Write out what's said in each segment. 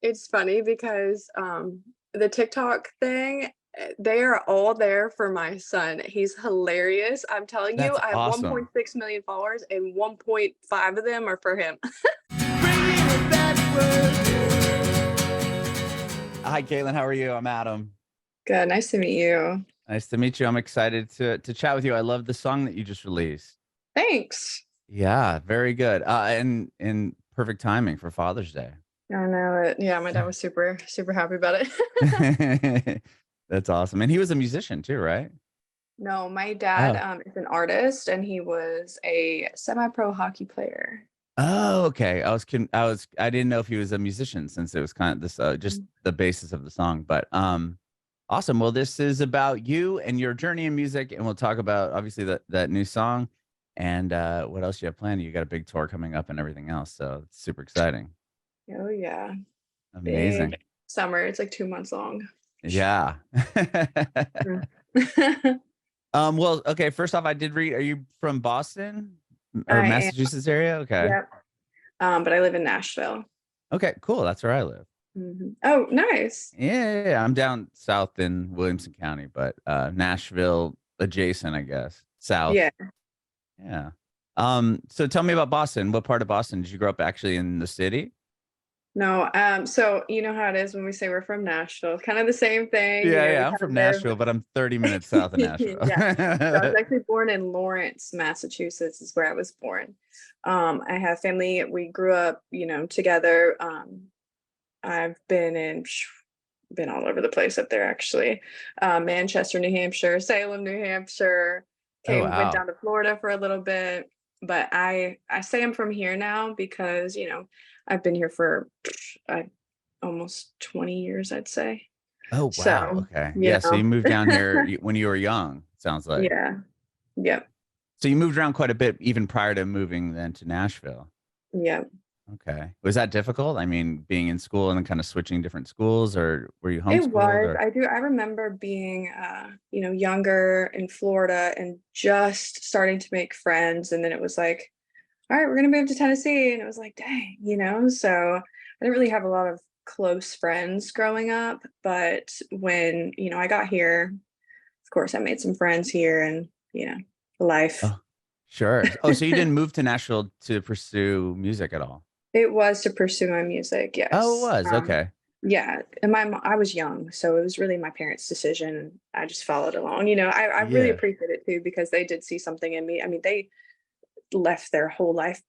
It's funny because, the TikTok thing, they are all there for my son. He's hilarious. I'm telling you, That's I have awesome. 1.6 million followers and 1.5 of them are for him. Hi, Caitlin. How are you? I'm Adam. Good, nice to meet you. Nice to meet you. I'm excited to chat with you. I love the song that you just released. Thanks. Yeah, very good. And in perfect timing for Father's Day. I know it. Yeah, my dad was super, super happy about it. That's awesome. And he was a musician too, right? No, my dad, Oh. is an artist and he was a semi-pro hockey player. Oh, okay. I didn't know if he was a musician since it was kind of this just Mm. the basis of the song. But awesome. Well, this is about you and your journey in music, and we'll talk about obviously that new song and what else you have planned. You got a big tour coming up and everything else, so it's super exciting. Oh yeah, big Amazing. summer. It's like 2 months long. Yeah. Mm. Well, okay, first off, I did read, are you from Boston or I am, Massachusetts area? Okay. yep. But I live in Nashville. Okay, cool. That's where I live. Oh, nice. Yeah, I'm down south in Williamson County, but Nashville adjacent, I guess. South. Yeah. Yeah. So tell me about Boston. What part of Boston did you grow up actually in the city? No, so you know how it is when we say we're from Nashville, kind of the same thing, we Yeah, I'm kind of from live. Nashville, but I'm 30 minutes south of Nashville. Yeah. So I was actually born in Lawrence, Massachusetts is where I was born. I have family, we grew up, together. I've been all over the place up there actually. Manchester, New Hampshire, Salem, New Hampshire, Oh went wow. down to Florida for a little bit. But I say I'm from here now because, I've been here for I almost 20 years, I'd say. Oh wow. So, Okay. you Yeah, so you know, moved down here when you were young, sounds like. yeah. Yep. So you moved around quite a bit even prior to moving then to Nashville. Yep. Okay. Was that difficult? I mean, being in school and then kind of switching different schools, or were you It homeschooled was. or I remember being younger in Florida and just starting to make friends. And then it was like, all right, we're gonna move to Tennessee. And it was like, dang. So I didn't really have a lot of close friends growing up. But when, I got here, of course I made some friends here and, life. Oh, sure. Oh, so you didn't move to Nashville to pursue music at all? It was to pursue my music, Oh, it yes. was. Okay. Yeah, and I was young, so it was really my parents' decision, and I just followed along. I really Yeah. appreciate it too because they did see something in me. I mean, they left their whole life,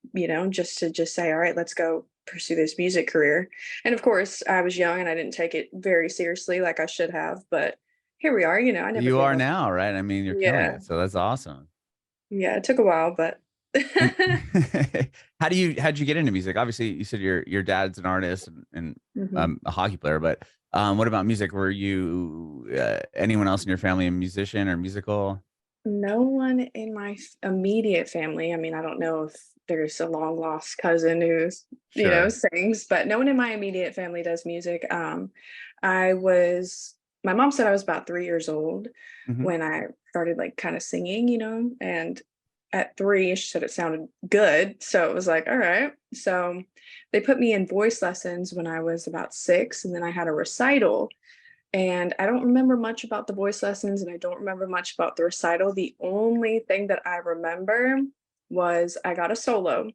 just to just say, "All right, let's go pursue this music career." And of course, I was young and I didn't take it very seriously like I should have, but here we are. I never You gave are up. now, right? I mean, you're killing Yeah, it. So that's awesome. yeah, it took a while, but And how'd you get into music? Obviously, you said your dad's an artist and Mhm. a hockey player, but what about music? Were you anyone else in your family a musician or musical? No one in my immediate family. I mean, I don't know if there's a long lost cousin who's, Sure. sings, but no one in my immediate family does music. I was, my mom said I was about 3 years old Hmm. when I started like kind of singing, and at three, she said it sounded good. So it was like, all right. So they put me in voice lessons when I was about 6, and then I had a recital and I don't remember much about the voice lessons and I don't remember much about the recital. The only thing that I remember was I got a solo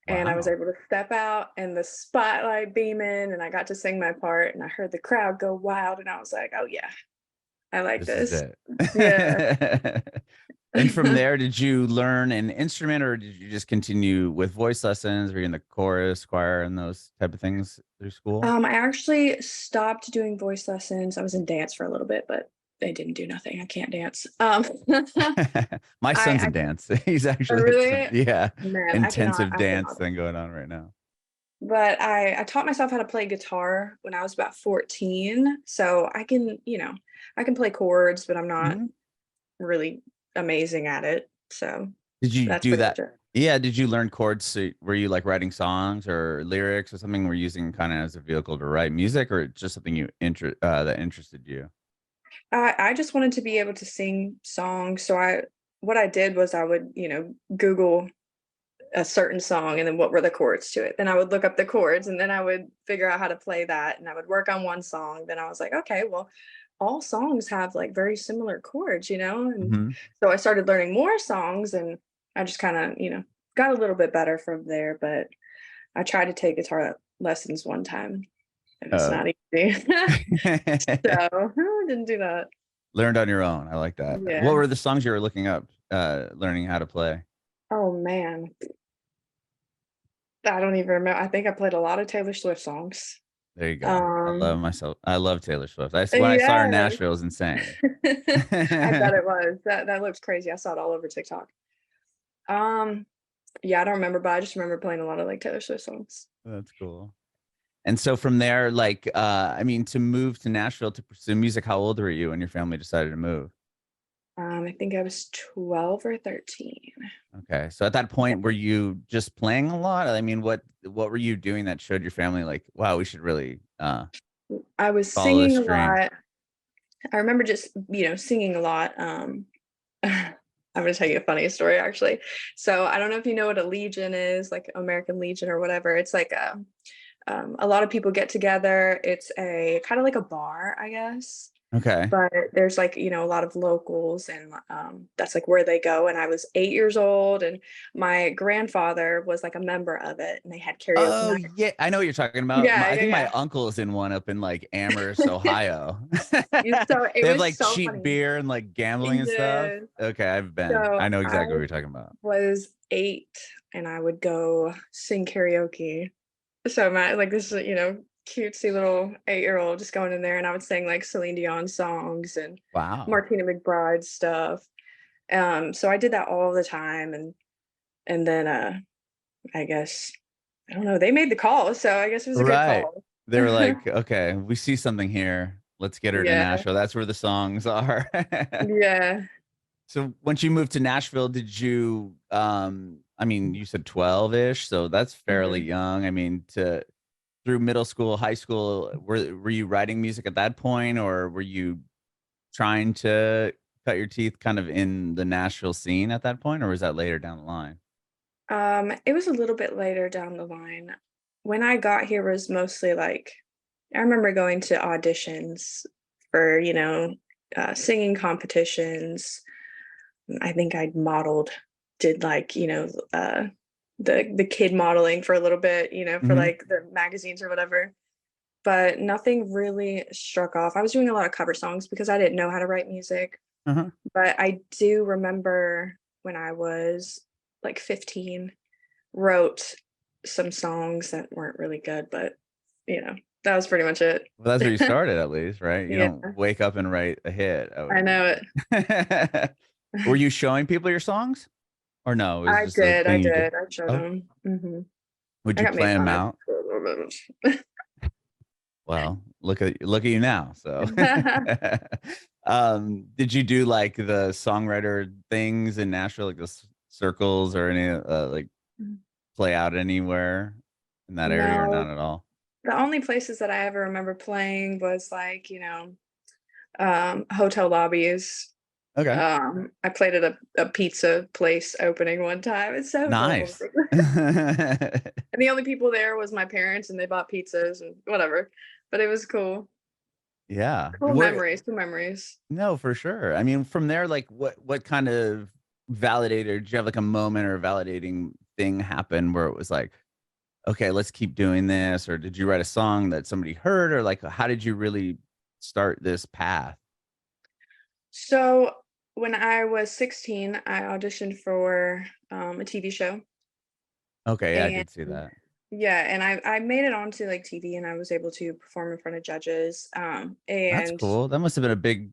and I was Wow. able to step out and the spotlight beaming and I got to sing my part and I heard the crowd go wild and I was like, "Oh yeah, I like This is this." it. Yeah. And from there, did you learn an instrument or did you just continue with voice lessons? Were you in the chorus, choir, and those type of things through school? I actually stopped doing voice lessons. I was in dance for a little bit, but they didn't do nothing. I can't dance. My son's I in dance. He's actually at some, really, yeah, man, intensive I dance cannot. thing going on right now. But I taught myself how to play guitar when I was about 14, so I can play chords, but I'm not Mhm. really amazing at it, so Did you that's do pretty that? much it. Yeah. Did you learn chords? So were you like writing songs or lyrics or something? Were you using kind of as a vehicle to write music, or just something that interested you? I just wanted to be able to sing songs, so I what I did was I would, Google a certain song and then what were the chords to it. Then I would look up the chords and then I would figure out how to play that and I would work on one song. Then I was like, okay, well, all songs have like very similar chords, you know? And Hmm. so I started learning more songs and I just kind of, got a little bit better from there. But I tried to take guitar lessons one time and it's Uh, not easy. So I didn't do that. Learned on your own. I like that. What Yeah. were the songs you were looking up, learning how to play? Oh man. I don't even remember. I think I played a lot of Taylor Swift songs. There you go. Um, I love Taylor Swift. When I saw her in yeah. Nashville, it was insane. I bet That's it was. That looks crazy. I saw it all over TikTok. Um, yeah, I don't remember, but I just remember playing a lot of like Taylor Swift songs. cool. And so from there, like, I mean, to move to Nashville to pursue music, how old were you when your family decided to move? I think I was 12 or 13. Okay. So at that point, were you just playing a lot? I mean, what were you doing that showed your family like, wow, we should really I was follow this singing a dream? lot. I remember just, singing a lot. I'm gonna tell you a funny story actually. So I don't know if you know what a Legion is, like American Legion or whatever. It's like a lot of people get together. It's a kind of like a bar, I guess. Okay. But there's like, a lot of locals and that's like where they go. And I was 8 years old and my grandfather was like a member of it and they had karaoke Oh night. yeah, I know what you're talking about. Yeah, I yeah, think my yeah. uncle is in one up in like Amherst, Ohio. So it They have was like so cheap funny. beer and like gambling and stuff. Yeah. Okay, I've been. So I know I exactly what you're talking about. was 8 and I would go sing karaoke. So I'm like this, cutesy little 8-year-old just going in there and I would sing like Celine Dion songs and Wow. Martina McBride stuff. So I did that all the time and then I guess I don't know, they made the call, so I guess it was a good Right. call. They were like, okay, we see something here. Let's get her to Yeah, Nashville. That's where the songs are. yeah. So once you moved to Nashville, did you I mean, you said 12-ish, so that's fairly Mhm. young. I mean, to through middle school, high school, were you writing music at that point, or were you trying to cut your teeth kind of in the Nashville scene at that point, or was that later down the line? It was a little bit later down the line. When I got here was mostly like I remember going to auditions for, singing competitions. I think I modeled, did like, the kid modeling for a little bit, for Mhm. like the magazines or whatever. But nothing really struck off. I was doing a lot of cover songs because I didn't know how to write music. Uh-huh. But I do remember when I was like 15, wrote some songs that weren't really good, but you know, that was pretty much it. Well, that's where you started at least, right? You Yeah, don't wake up and write a hit, I would I know it. imagine. Were you showing people your songs? Or no, it was I just a did, I thing you did? did. I showed Oh, them. would I you got play made them fun of out? for a little bit. Well, look at you now. So, did you do like the songwriter things in Nashville, like the circles or any like play out anywhere in that area or not No, at all? the only places that I ever remember playing was like, hotel lobbies. Okay, I played at a pizza place opening one time. It's so adorable. nice. And the only people there was my parents and they bought pizzas and whatever. But it was cool. Yeah. Cool memories, cool memories. No, for sure. I mean, from there, like what kind of validator, did you have like a moment or validating thing happen where it was like, okay, let's keep doing this? Or did you write a song that somebody heard? Or like how did you really start this path? So when I was 16, I auditioned for a TV show. Okay, yeah, I And did see that. yeah, and I made it onto like TV and I was able to perform in front of judges. That's And cool. That must have been a big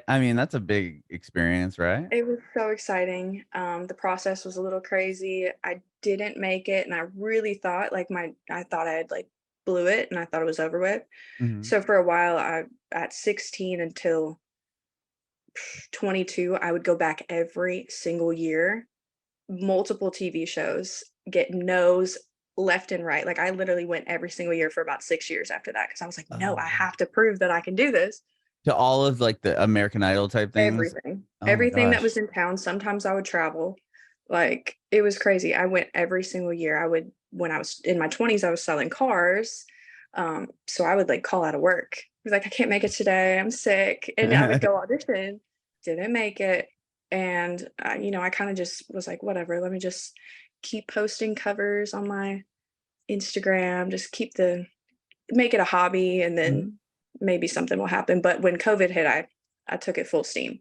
I mean, that's a big experience, right? it was so exciting. The process was a little crazy. I didn't make it and I really thought like I thought I had like blew it and I thought it was over with. Hmm. So for a while I at 16 until 22, I would go back every single year, multiple TV shows, get no's left and right. Like I literally went every single year for about 6 years after that because I was like, "No, Oh, I wow. have to prove that I can do this." To all of like the American Idol type things. Everything. Oh my Everything that gosh. was in town. Sometimes I would travel. Like, it was crazy. I went every single year. When I was in my 20s, I was selling cars. So I would like call out of work. I was like, I can't make it today. I'm sick. And I would go audition, didn't make it. And, I kind of just was like, whatever, let me just keep posting covers on my Instagram, just make it a hobby. And Mhm. then maybe something will happen. But when COVID hit, I took it full steam.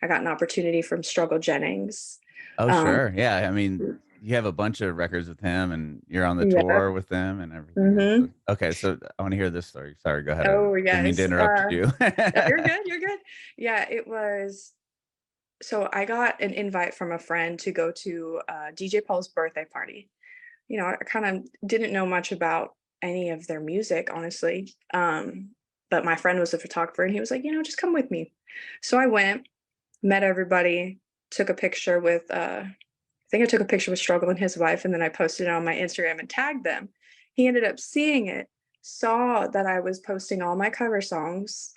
I got an opportunity from Struggle Jennings. Oh, Um, sure. Yeah. I mean, you have a bunch of records with him and you're on the yeah. tour with them and everything else. Hmm. Okay. So I want to hear this story. Sorry. Go ahead. I Oh, didn't mean to yes. interrupt you. You're good. You're good. Yeah, it was. So I got an invite from a friend to go to DJ Paul's birthday party. I kind of didn't know much about any of their music, honestly. But my friend was a photographer and he was like, just come with me. So I went, met everybody, took a picture with, I think I took a picture with Struggle and his wife, and then I posted it on my Instagram and tagged them. He ended up seeing it, saw that I was posting all my cover songs.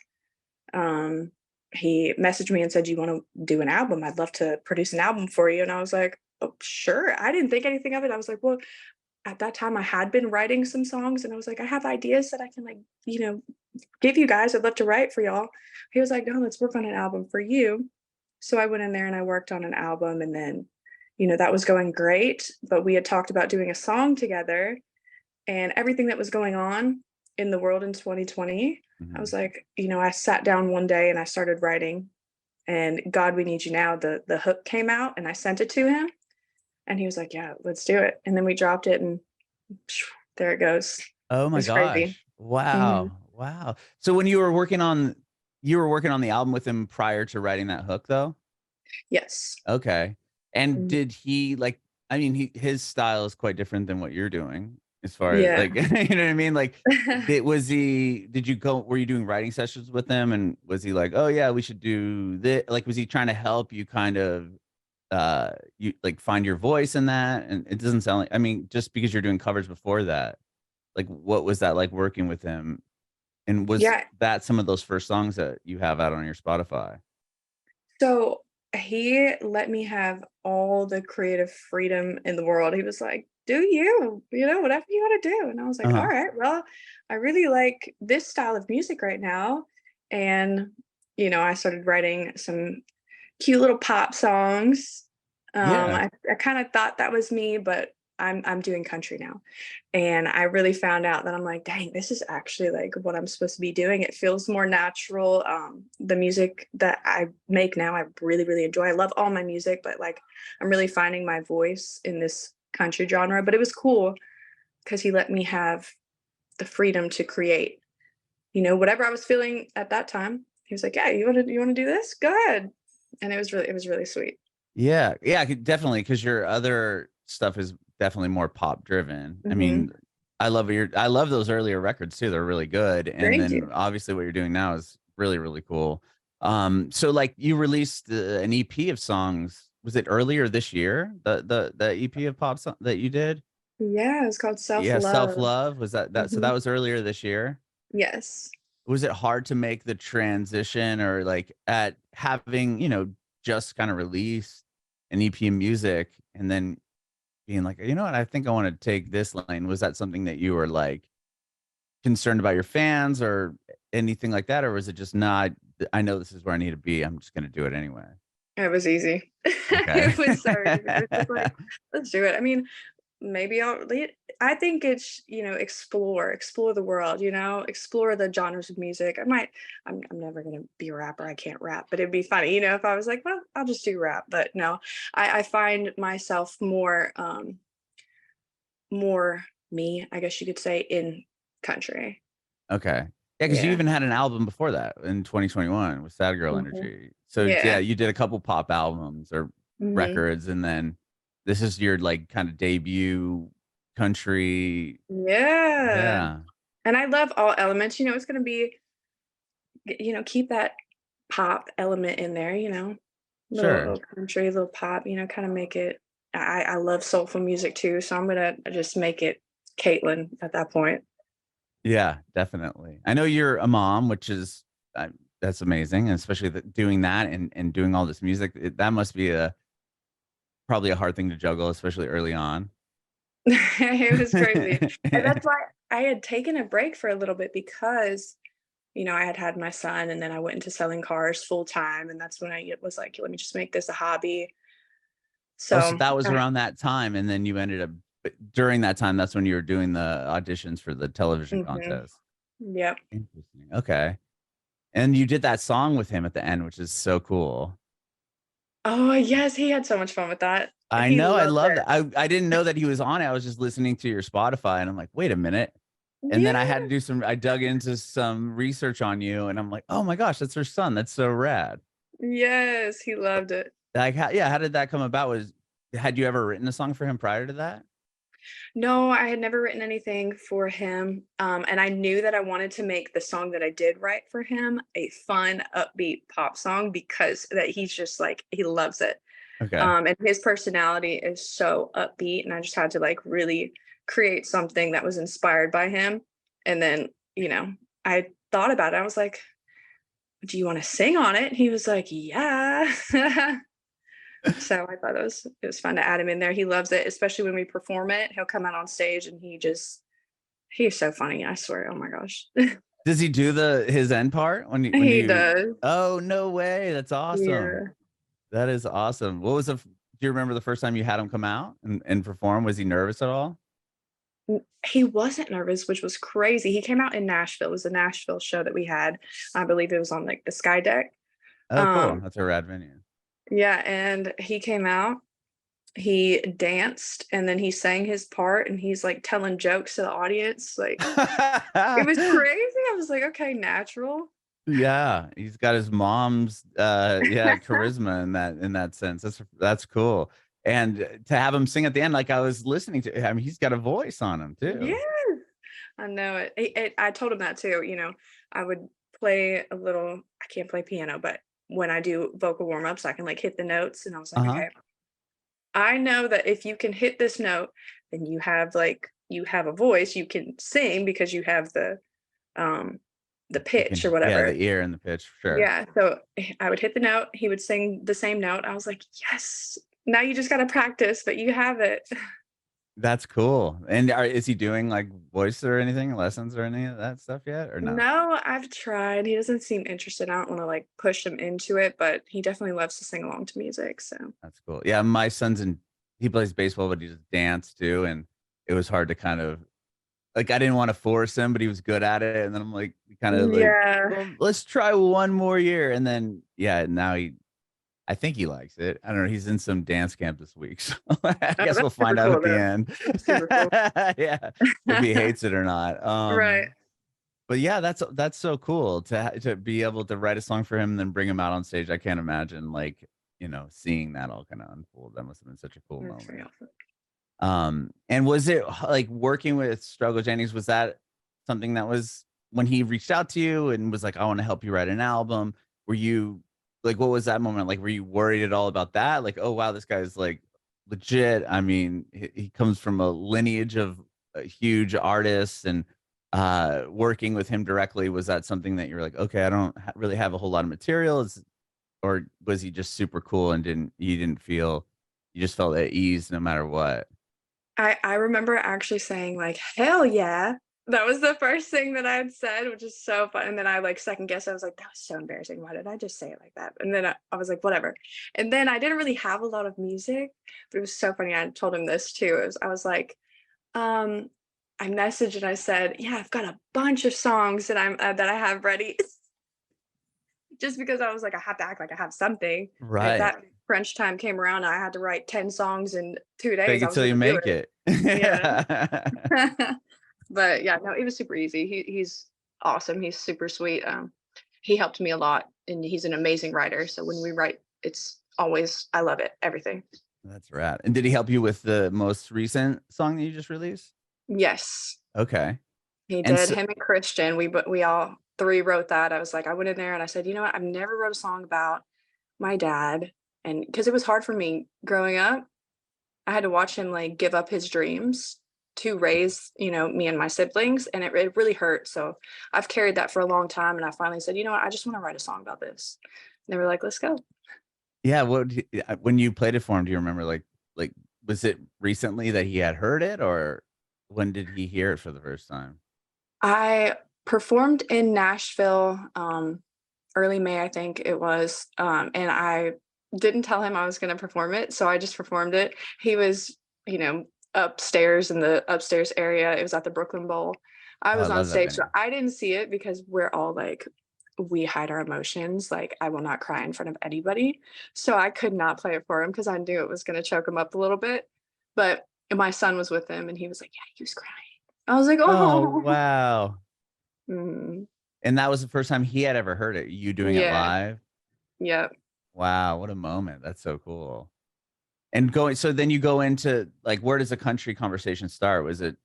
Um, he messaged me and said, "You want to do an album? I'd love to produce an album for you." And I was like, "Oh, sure." I didn't think anything of it. I was like, "Well," at that time I had been writing some songs, and I was like, "I have ideas that I can give you guys. I'd love to write for y'all." He was like, "No, let's work on an album for you." So I went in there and I worked on an album, and then, that was going great. But we had talked about doing a song together, and everything that was going on in the world in 2020. I Mhm. was like, I sat down one day and I started writing, and God, We Need You Now, the hook came out, and I sent it to him, and he was like, "Yeah, let's do it." And then we dropped it, and there it goes. Oh my It's crazy. gosh. Hmm. Wow. Wow. So when you were working on the album with him prior to writing that hook though? Yes. Okay. And Mhm. did he like I mean his style is quite different than what you're doing as far as Yeah. like you know what I mean? Like did you go were you doing writing sessions with him and was he like, "Oh yeah, we should do this?" Like was he trying to help you kind of you like find your voice in that? And it doesn't sound like I mean, just because you're doing covers before that, like what was that like working with him? And was Yeah. that some of those first songs that you have out on your Spotify? So he let me have all the creative freedom in the world. He was like, "Do you, whatever you want to do." And I was like, "All Uh-huh. right, well, I really like this style of music right now." And, I started writing some cute little pop songs. Yeah. I kind of thought that was me, but I'm doing country now. And I really found out that I'm like, dang, this is actually like what I'm supposed to be doing. It feels more natural. The music that I make now, I really, really enjoy. I love all my music, but like I'm really finding my voice in this country genre. But it was cool because he let me have the freedom to create, whatever I was feeling at that time. He was like, "Yeah, you want to do this? Go ahead." And it was really sweet. Yeah, yeah, definitely, because your other stuff is definitely more pop driven. I Hmm. mean, I love those earlier records too. They're really good. And Thank you. then obviously what you're doing now is really, really cool. So like you released an EP of songs. Was it earlier this year? The EP of pop song that you did? Yeah, it's called Self Yeah, Self Love. Love. Was that so Hmm. that was earlier this year? Yes. Was it hard to make the transition or like at having, just kind of released an EP of music and then being like, you know what, I think I want to take this lane. Was that something that you were like concerned about your fans or anything like that? Or was it just not, I know this is where I need to be. I'm just going to do it anyway. It was easy. Okay. It was so easy. It was just like, let's do it. I mean, maybe I think it's, explore the world, explore the genres of music. I'm never going to be a rapper. I can't rap, but it'd be funny, if I was like, well, I'll just do rap. But no, I find myself more me, I guess you could say, in country. Okay. Yeah, because you Yeah. even had an album before that in 2021 with Sad Girl Hmm. Energy. So yeah, Yeah. you did a couple pop albums or Hmm. records, and then this is your like kind of debut country. Yeah. Yeah, And I love all elements. It's going to be, keep that pop element in there, sure. little country, little pop, kind of make it. I love soulful music too, so I'm gonna just make it Caitlynne at that point. Yeah, definitely. I know you're a mom, which is that's amazing, and especially doing that and doing all this music. That must be a probably a hard thing to juggle, especially early on. It was crazy. And that's why I had taken a break for a little bit because, I had had my son and then I went into selling cars full time. And that's when I was like, let me just make this a hobby. Oh, so So, that was around that time, and then you ended up during that time, that's when you were doing the auditions for the television mhm, contest. yep. Interesting. Okay. And you did that song with him at the end, which is so cool. Oh, yes, he had so much fun with that. I He know, I loved love it. that. I didn't know that he was on it. I was just listening to your Spotify, and I'm like, "Wait a minute." And then Yeah. I dug into some research on you, and I'm like, "Oh my gosh, that's her son. That's so rad." Yes, he loved it. Like, how did that come about? Had you ever written a song for him prior to that? No, I had never written anything for him, and I knew that I wanted to make the song that I did write for him a fun, upbeat pop song because that he's just like he loves it. Okay. And his personality is so upbeat, and I just had to like really create something that was inspired by him. And then, I thought about it. I was like, "Do you want to sing on it?" And he was like, "Yeah." So I thought it was fun to add him in there. He loves it, especially when we perform it. He'll come out on stage and he's so funny. I swear. Oh my gosh. Does he do his end part when He you does. Oh, no way. That's awesome. Yeah. That is awesome. Do you remember the first time you had him come out and perform? Was he nervous at all? He wasn't nervous, which was crazy. He came out in Nashville. It was a Nashville show that we had. I believe it was on like the Sky Deck. Oh, cool. Um, That's a rad venue. yeah, and he came out, he danced, and then he sang his part and he's like telling jokes to the audience. Like it was crazy. I was like, okay, natural. Yeah, he's got his mom's yeah, charisma in that sense. That's cool. And to have him sing at the end, like I was listening to, I mean, he's got a voice on him Yeah, too. I know it. I told him that too. I would play a little, I can't play piano, but when I do vocal warm ups, I can like hit the notes. And I was like, Uh-huh. okay, I know that if you can hit this note, then you have a voice, you can sing because you have um the You pitch or can, yeah, whatever. the ear and the pitch for sure. Yeah. So I would hit the note, he would sing the same note. I was like, yes, now you just gotta practice, but you have it. That's cool. And is he doing like voice or anything, lessons or any of that stuff yet or no? No, I've tried. He doesn't seem interested. I don't want to like push him into it, but he definitely loves to sing along to music. So That's cool. Yeah, my son's in he plays baseball, but he does dance too. And it was hard to kind of like I didn't want to force him, but he was good at it. And then I'm like kind of like, yeah. well, let's try one more year. And then yeah, now I think he likes it. I don't know. He's in some dance camp this week. So I Oh, guess we'll that's super find out cool at the though. end. That's super cool. Yeah. If he hates it or not. Right. But yeah, that's so cool to be able to write a song for him and then bring him out on stage. I can't imagine like, seeing that all kind of unfold. That must have been such a cool That's very moment. awesome. And was it like working with Struggle Jennings? Was that something that was when he reached out to you and was like, I want to help you write an album? Were you like, what was that moment? Like, were you worried at all about that? Like, oh, wow, this guy's like legit. I mean, he comes from a lineage of huge artists and working with him directly. Was that something that you're like, okay, I don't really have a whole lot of material? Or was he just super cool and you didn't feel, you just felt at ease no matter what? I remember actually saying like, "Hell yeah." That was the first thing that I had said, which is so fun. And then I like second guessed. I was like, that was so embarrassing. Why did I just say it like that? And then I was like, whatever. And then I didn't really have a lot of music, but it was so funny. I told him this too. I was like, um, I messaged and I said, yeah, I've got a bunch of songs that I have ready. Just because I was like, I have to act like I have something. And if Right. that crunch time came around and I had to write 10 songs in 2 days, Fake I it was till going you to do make it. it. Yeah. Yeah. But yeah, no, it was super easy. He's awesome. He's super sweet. He helped me a lot and he's an amazing writer. So when we write, it's always, I love it, everything. That's rad. And did he help you with the most recent song that you just released? Yes, Okay. he And did. so Him and Christian, we all three wrote that. I was like, I went in there and I said, you know what? I've never wrote a song about my dad. And because it was hard for me growing up, I had to watch him like give up his dreams to raise, me and my siblings, and it really hurt. So I've carried that for a long time, and I finally said, you know what, I just want to write a song about this. And they were like, let's go. yeah, when you played it for him, do you remember like like, was it recently that he had heard it, or when did he hear it for the first time? I performed in Nashville, early May, I think it was, and I didn't tell him I was gonna perform it, so I just performed it. He was, you know, upstairs in the upstairs area. It was at the Brooklyn Bowl. I Oh, I was on love that stage, so venue. I didn't see it because we're all like, we hide our emotions. Like, I will not cry in front of anybody. So I could not play it for him because I knew it was gonna choke him up a little bit. But my son was with him and he was like, yeah, he was crying. I was like, Oh, oh. wow. Mm, And that was the first time he had ever heard it, you doing it yeah. live? Yep. Wow, what a moment. That's so cool. And going so then you go into, like, where does the country conversation start? Was it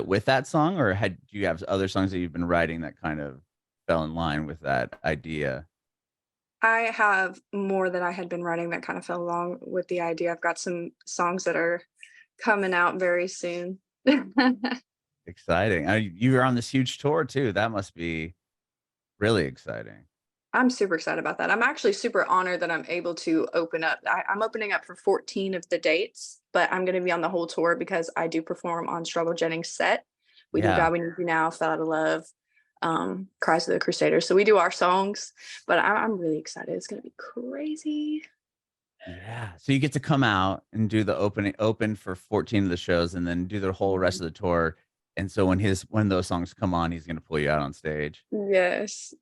with that song, or do you have other songs that you've been writing that kind of fell in line with that idea? I have more that I had been writing that kind of fell along with the idea. I've got some songs that are coming out very soon. Exciting. You were on this huge tour too. That must be really exciting. I'm super excited about that. I'm actually super honored that I'm able to open up. I'm opening up for 14 of the dates, but I'm going to be on the whole tour because I do perform on Struggle Jennings set. We do Yeah. God We Need You Now, Fell Out of Love, Cries of the Crusaders. So we do our songs, but I'm really excited. It's going to be crazy. Yeah. So you get to come out and do the open for 14 of the shows and then do the whole rest Mhm. of the tour. And so when those songs come on, he's gonna pull you out on stage. Yes.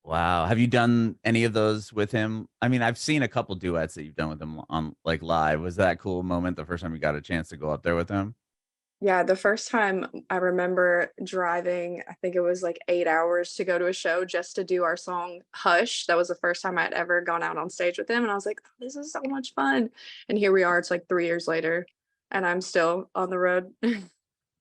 Wow. Have you done any of those with him? I mean, I've seen a couple duets that you've done with him on, like, live. Was that a cool moment the first time you got a chance to go up there with him? Yeah, the first time I remember driving, I think it was like 8 hours to go to a show just to do our song "Hush." That was the first time I'd ever gone out on stage with him, and I was like, "Oh, this is so much fun." And here we are, it's like 3 years later, and I'm still on the road.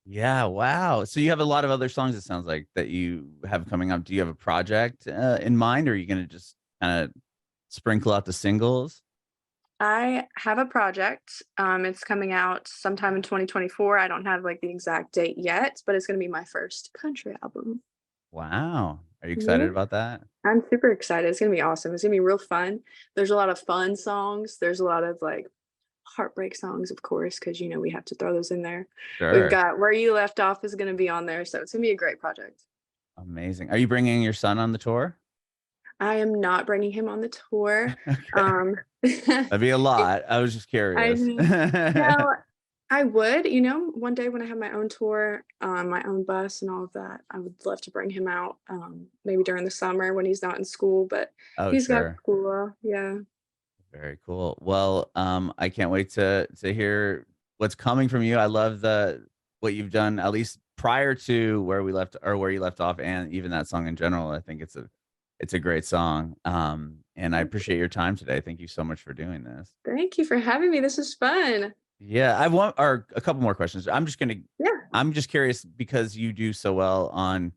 Yeah, wow. So you have a lot of other songs, it sounds like, that you have coming up. Do you have a project in mind, or are you gonna just kind of sprinkle out the singles? I have a project, it's coming out sometime in 2024. I don't have, like, the exact date yet, but it's gonna be my first country album. Wow. Are you Yeah. excited about that? I'm super excited. It's gonna be awesome. It's gonna be real fun. There's a lot of fun songs. There's a lot of like heartbreak songs, of course, because you know we have to throw those in there. We've Sure. got Where You Left Off is gonna be on there, so it's gonna be a great project. Amazing. Are you bringing your son on the tour? I am not bringing him on the tour. Okay. Um, That'd be a it, lot. I was just I curious. know. No, I would. You know, one day when I have my own tour, my own bus, and all of that, I would love to bring him out. Maybe during the summer when he's not in school, but Oh, he's got sure. school. Yeah. Very cool. Well, I can't wait to hear what's coming from you. I love the what you've done, at least prior to where you left off, and even that song in general. I think it's a great song. And I appreciate your time today. Thank you so much for doing this. Thank you for having me. This is fun. Yeah, I want or a couple more questions. Yeah. I'm just curious because you do so well on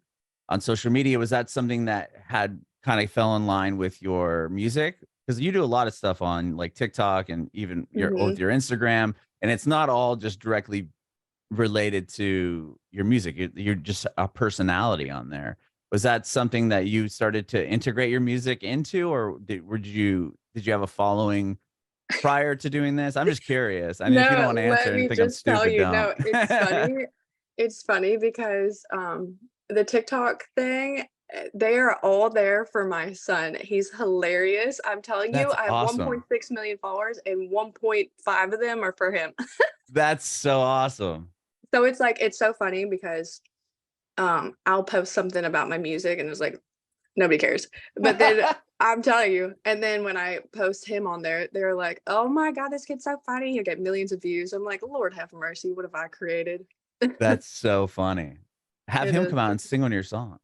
social media. Was that something that had kind of fell in line with your music? Because you do a lot of stuff on, like, TikTok and even with Mhm. your Instagram, and it's not all just directly related to your music. You're just a personality on there. Was that something that you started to integrate your music into, or did you have a following prior to doing this? I'm just curious. I mean, if you don't No, want to answer let and me think I'm just tell stupid, you. don't. No, it's funny. It's funny because, the TikTok thing, they are all there for my son. He's hilarious. I'm telling you, That's I have awesome. 1.6 million followers and 1.5 of them are for him. That's so awesome. So it's like it's so funny because, I'll post something about my music and it's like, nobody cares. But then I'm telling you, and then when I post him on there, they're like, "Oh my god, this kid's so funny." He'll get millions of views. I'm like, "Lord have mercy, what have I created?" That's so funny. Have It him is. come out and sing one of your songs.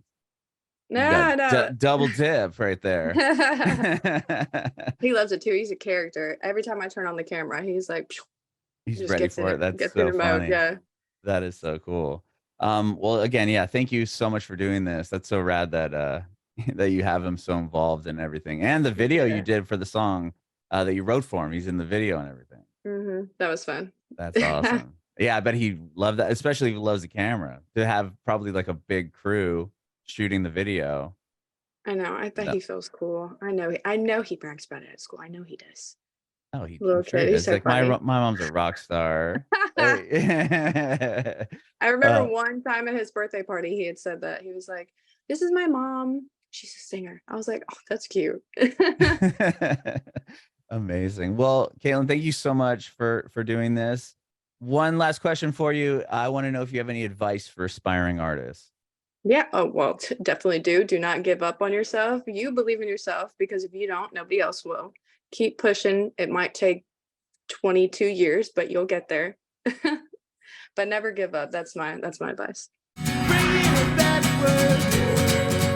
You got No, no. double dip right there. He loves it too. He's a character. Every time I turn on the camera, he's like, He's just ready gets in for it. it, That's gets in so the mode. funny. Yeah. That is so cool. Well, again, yeah, thank you so much for doing this. That's so rad that that you have him so involved in everything. And the video you Yeah. did for the song that you wrote for him. He's in the video and everything. That was fun. That's awesome. Yeah, I bet he loved that, especially if he loves the camera. To have probably like a big crew shooting the video. I know. I bet That he feels cool. I know he brags about it at school. I know he does. Oh, I'm Little sure he kid, he's does. so Like my funny. my mom's a rock star. Like, I remember uh, one time at his birthday party, he had said that. He was like, "This is my mom. She's a singer." I was like, "Oh, that's cute." amazing. Well, Caitlynne, thank you so much for doing this. One last question for you. I want to know if you have any advice for aspiring artists. Yeah. Oh, well, definitely do. Do not give up on yourself. You believe in yourself because if you don't, nobody else will. Keep pushing. It might take 22 years, but you'll get there. But never give up. That's my advice. Bringing it backward.